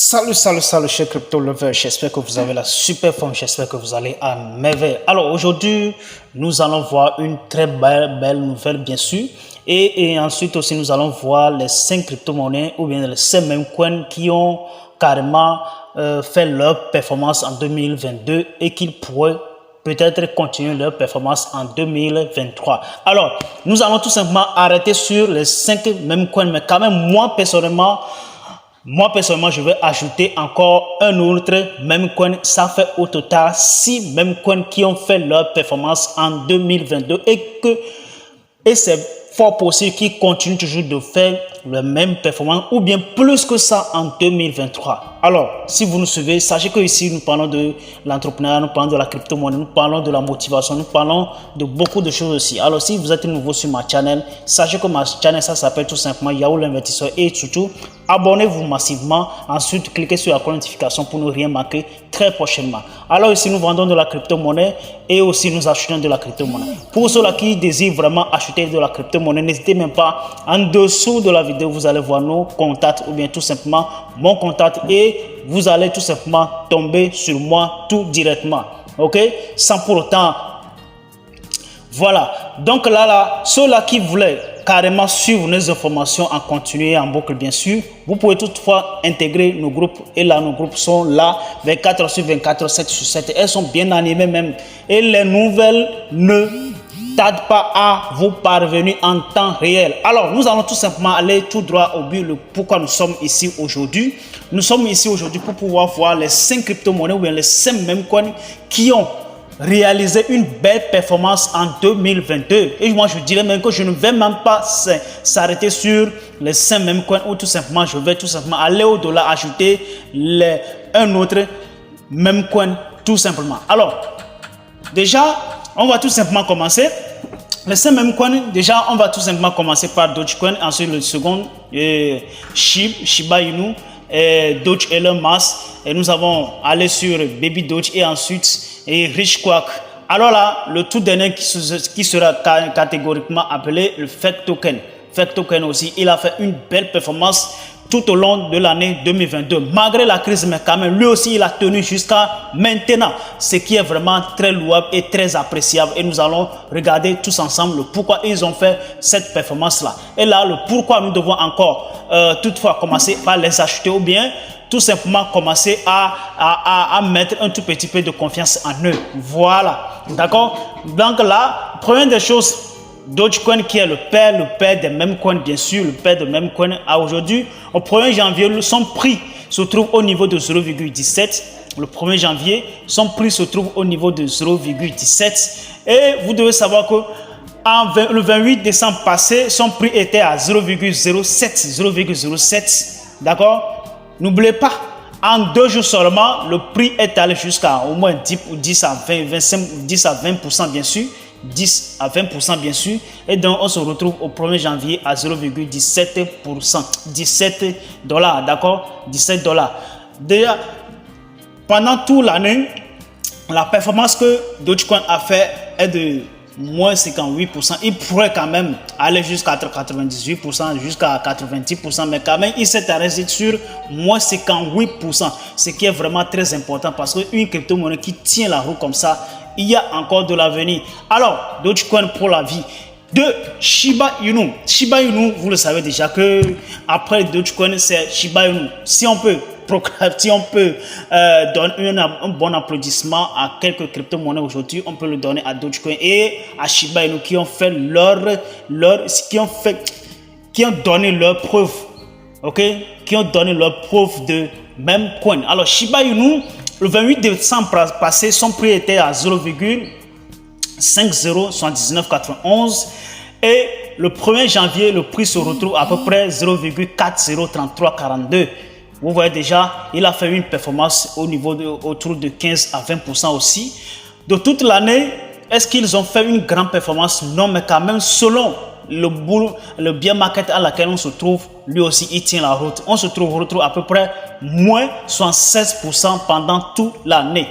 Salut, chers crypto lovers. J'espère que vous avez la super forme. J'espère que vous allez à merveille. Alors, aujourd'hui, nous allons voir une très belle nouvelle, bien sûr. Et ensuite aussi, nous allons voir les 5 crypto-monnaies ou bien les 5 mêmes coins qui ont carrément fait leur performance en 2022 et qui pourraient peut-être continuer leur performance en 2023. Alors, nous allons tout simplement arrêter sur les 5 mêmes coins. Mais quand même, moi, personnellement, je vais ajouter encore un autre même coin. Ça fait au total 6 mêmes coins qui ont fait leur performance en 2022 et c'est fort possible qu'ils continuent toujours de faire la même performance ou bien plus que ça en 2023. Alors, si vous nous suivez, sachez que ici nous parlons de l'entrepreneuriat, nous parlons de la crypto-monnaie, nous parlons de la motivation, nous parlons de beaucoup de choses aussi. Alors, si vous êtes nouveau sur ma chaîne, sachez que ma chaîne, ça s'appelle tout simplement Yahoo l'investisseur et surtout, abonnez-vous massivement. Ensuite, cliquez sur la notification pour ne rien manquer très prochainement. Alors ici, nous vendons de la crypto-monnaie et aussi nous achetons de la crypto-monnaie. Pour ceux-là qui désirent vraiment acheter de la crypto-monnaie, n'hésitez même pas. En dessous de la vidéo, vous allez voir nos contacts ou bien tout simplement mon contact et vous allez tout simplement tomber sur moi tout directement. Ok? Sans pour autant. Voilà. Donc là, ceux-là qui voulaient carrément suivre nos informations en continu et en boucle, bien sûr. Vous pouvez toutefois intégrer nos groupes. Et là, nos groupes sont là 24 heures sur 24, 7 sur 7. Elles sont bien animées même. Et les nouvelles ne tardent pas à vous parvenir en temps réel. Alors, nous allons tout simplement aller tout droit au but. Pourquoi nous sommes ici aujourd'hui. Nous sommes ici aujourd'hui pour pouvoir voir les 5 crypto-monnaies ou bien les 5 mêmes coins qui ont réaliser une belle performance en 2022. Et moi, je dirais même que je ne vais même pas s'arrêter sur les 5 mêmes coins ou tout simplement, je vais tout simplement aller au-delà, ajouter un autre même coin, tout simplement. Alors, déjà, on va tout simplement commencer. Les 5 mêmes coins, déjà, on va tout simplement commencer par Dogecoin, ensuite le second, Shiba Inu, Doge Elon Musk, et nous avons allé sur Baby Doge et ensuite Rich Quack. Alors là, le tout dernier qui sera catégoriquement appelé le Fake Token. Fake Token aussi, il a fait une belle performance tout au long de l'année 2022. Malgré la crise, mais quand même, lui aussi, il a tenu jusqu'à maintenant. Ce qui est vraiment très louable et très appréciable. Et nous allons regarder tous ensemble le pourquoi ils ont fait cette performance-là. Et là, le pourquoi nous devons encore toutefois commencer par les acheter ou bien tout simplement commencer à mettre un tout petit peu de confiance en eux. Voilà. D'accord? Donc là, première des choses, Dogecoin qui est le père des mêmes coins, bien sûr, le père des mêmes coins. À aujourd'hui, au 1er janvier, son prix se trouve au niveau de 0,17. Le 1er janvier, son prix se trouve au niveau de 0,17. Et vous devez savoir que le 28 décembre passé, son prix était à 0,07. D'accord? N'oubliez pas, en 2 jours seulement, le prix est allé jusqu'à au moins 10 à 20%, bien sûr. 10 à 20% bien sûr, et donc on se retrouve au 1er janvier à 0,17%, 17 $, d'accord, 17 $. Déjà, pendant toute l'année, la performance que Dogecoin a fait est de moins 58%. Il pourrait quand même aller jusqu'à 98%, jusqu'à 90%, mais quand même, il s'est arrêté sur moins 58%, ce qui est vraiment très important parce qu'une crypto-monnaie qui tient la roue comme ça, il y a encore de l'avenir. Alors, Dogecoin pour la vie de Shiba Inu. Shiba Inu, vous le savez déjà que après Dogecoin, c'est Shiba Inu. Si on peut donner un bon applaudissement à quelques crypto-monnaies aujourd'hui, on peut le donner à Dogecoin et à Shiba Inu qui ont fait qui ont donné leur preuve, ok, qui ont donné leur preuve de même coin. Alors Shiba Inu, le 28 décembre passé, son prix était à 0,507991 et le 1er janvier, le prix se retrouve à peu près 0,403342. Vous voyez déjà, il a fait une performance au niveau autour de 15 à 20% aussi. De toute l'année, est-ce qu'ils ont fait une grande performance? Non, mais quand même, selon le bear market à laquelle on se trouve, lui aussi, il tient la route. On se retrouve à peu près moins 76% pendant toute l'année.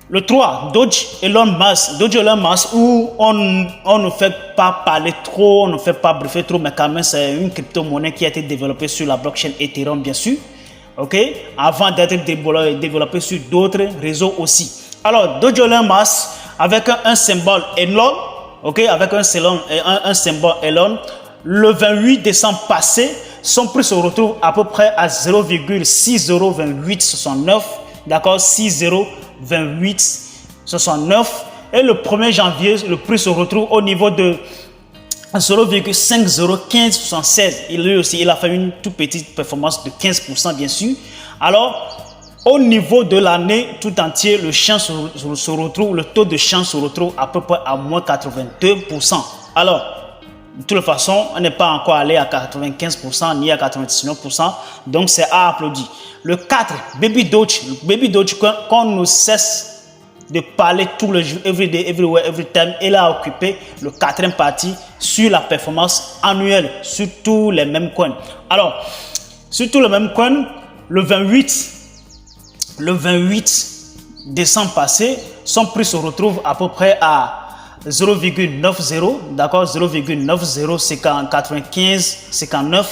Le 3, Doge Elon Musk, où on ne fait pas parler trop, on ne fait pas briefer trop, mais quand même, c'est une crypto-monnaie qui a été développée sur la blockchain Ethereum, bien sûr. ok, avant d'être développé sur d'autres réseaux aussi. Alors, Dojo Learn Mass avec un symbole Elon, ok, avec un symbole Elon, le 28 décembre passé, son prix se retrouve à peu près à 0,602869, d'accord, 602869. Et le 1er janvier, le prix se retrouve au niveau de 0,501576. Lui aussi, il a fait une toute petite performance de 15%, bien sûr. Alors, au niveau de l'année tout entier, le taux de chance se retrouve à peu près à moins 82%. Alors, de toute façon, on n'est pas encore allé à 95% ni à 99%. Donc, c'est à applaudir. Le 4, Baby Dogecoin, qu'on ne cesse de parler tout le jour, everyday, everywhere, every time. Il a occupé le 4e partie sur la performance annuelle sur tous les mêmes coins. Alors, sur tous les mêmes coins, le 28 décembre passé, son prix se retrouve à peu près à 0,90, d'accord, 0,909559.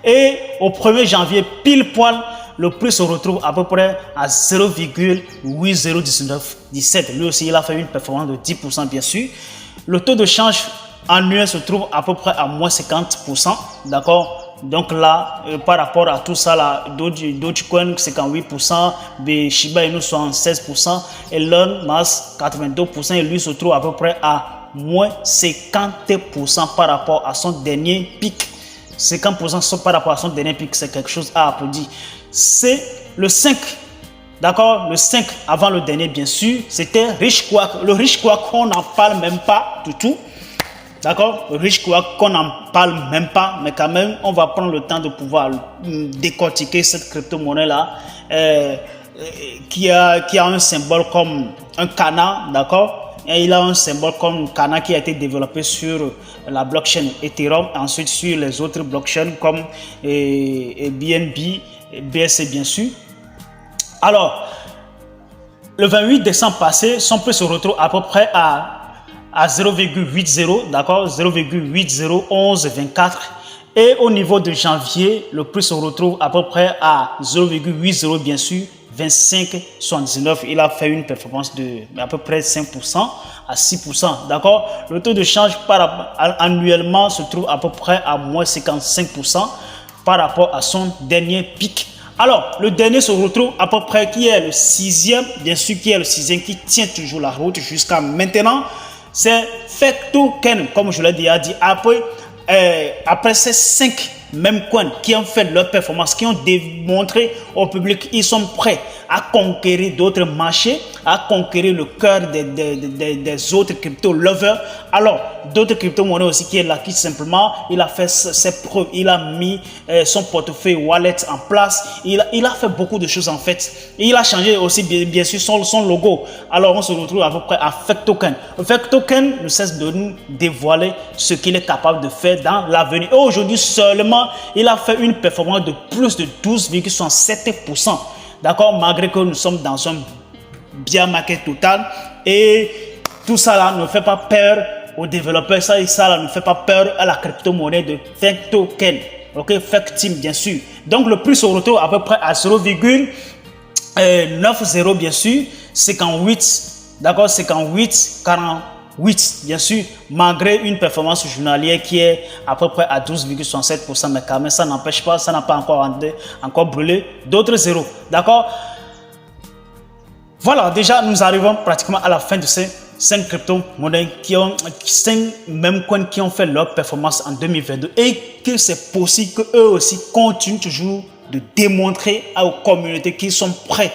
Et au 1er janvier, pile poil, le prix se retrouve à peu près à 0,801917. Lui aussi, il a fait une performance de 10%, bien sûr. Le taux de change annuel se trouve à peu près à moins 50%, d'accord. Donc là, par rapport à tout ça, là, Dogecoin 58%, Shiba Inu 76%, Elon Musk 82%, et lui se trouve à peu près à moins 50% par rapport à son dernier pic. 50% par rapport à son dernier pic, c'est quelque chose à applaudir. C'est le 5, d'accord, le 5 avant le dernier, bien sûr, c'était Rich Quack. Le Rich Quack, on n'en parle même pas du tout. D'accord, Rich Quack, qu'on n'en parle même pas, mais quand même, on va prendre le temps de pouvoir décortiquer cette crypto-monnaie-là qui a un symbole comme un canard, d'accord. Et il a un symbole comme un canard qui a été développé sur la blockchain Ethereum, ensuite sur les autres blockchains comme BNB, BSC bien sûr. Alors, le 28 décembre passé, son prix se retrouve à peu près à 0,80, d'accord, 0,801124. Et au niveau de janvier, le prix se retrouve à peu près à 0,80, bien sûr, 25,79. Il a fait une performance de à peu près 5% à 6%, d'accord. Le taux de change annuellement se trouve à peu près à moins 55% par rapport à son dernier pic. Alors, le dernier se retrouve à peu près qui est le 6e, bien sûr, qui est le 6e, qui tient toujours la route jusqu'à maintenant. C'est FECTOKEN, comme je l'ai déjà dit. Après ces 5 mêmes coins qui ont fait leur performance, qui ont démontré au public qu'ils sont prêts à conquérir d'autres marchés, à conquérir le cœur des autres crypto-lovers. Alors, d'autres crypto-monnaies aussi qui est là, qui simplement, il a fait ses preuves, il a mis son portefeuille wallet en place, il a fait beaucoup de choses en fait. Et il a changé aussi bien sûr son logo. Alors, on se retrouve à peu près à FECTOKEN. FECTOKEN ne cesse de nous dévoiler ce qu'il est capable de faire dans l'avenir. Et aujourd'hui seulement, il a fait une performance de plus de 12,67%. D'accord, malgré que nous sommes dans un bear market total et tout ça là ne fait pas peur aux développeurs, ça là ne fait pas peur à la crypto-monnaie de FECTOKEN, ok, FECTIM bien sûr. Donc le prix se retrouve à peu près à 0,90 bien sûr, 58, d'accord, 58,48 bien sûr, malgré une performance journalière qui est à peu près à 12,67%, mais quand même ça n'empêche pas, ça n'a pas encore brûlé d'autres zéros, d'accord. Voilà, déjà nous arrivons pratiquement à la fin de ces 5 crypto-monnaies qui ont 5 mêmes coins qui ont fait leur performance en 2022 et que c'est possible qu'eux aussi continuent toujours de démontrer aux communautés qu'ils sont prêts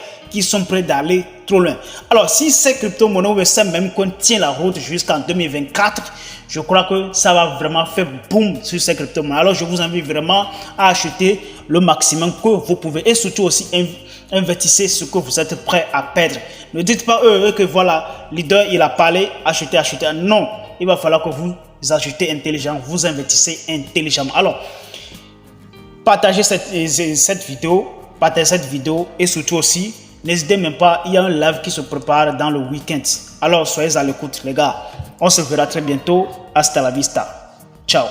d'aller trop loin. Alors, si ces crypto-monnaies ou ces mêmes coins tiennent la route jusqu'en 2024, je crois que ça va vraiment faire boom sur ces crypto-monnaies. Alors, je vous invite vraiment à acheter le maximum que vous pouvez et surtout aussi investissez ce que vous êtes prêt à perdre. Ne dites pas que voilà, leader il a parlé, achetez. Non, il va falloir que vous achetez intelligent, vous investissez intelligemment. Alors, partagez cette vidéo et surtout aussi, n'hésitez même pas, il y a un live qui se prépare dans le week-end. Alors, soyez à l'écoute les gars. On se verra très bientôt. Hasta la vista. Ciao.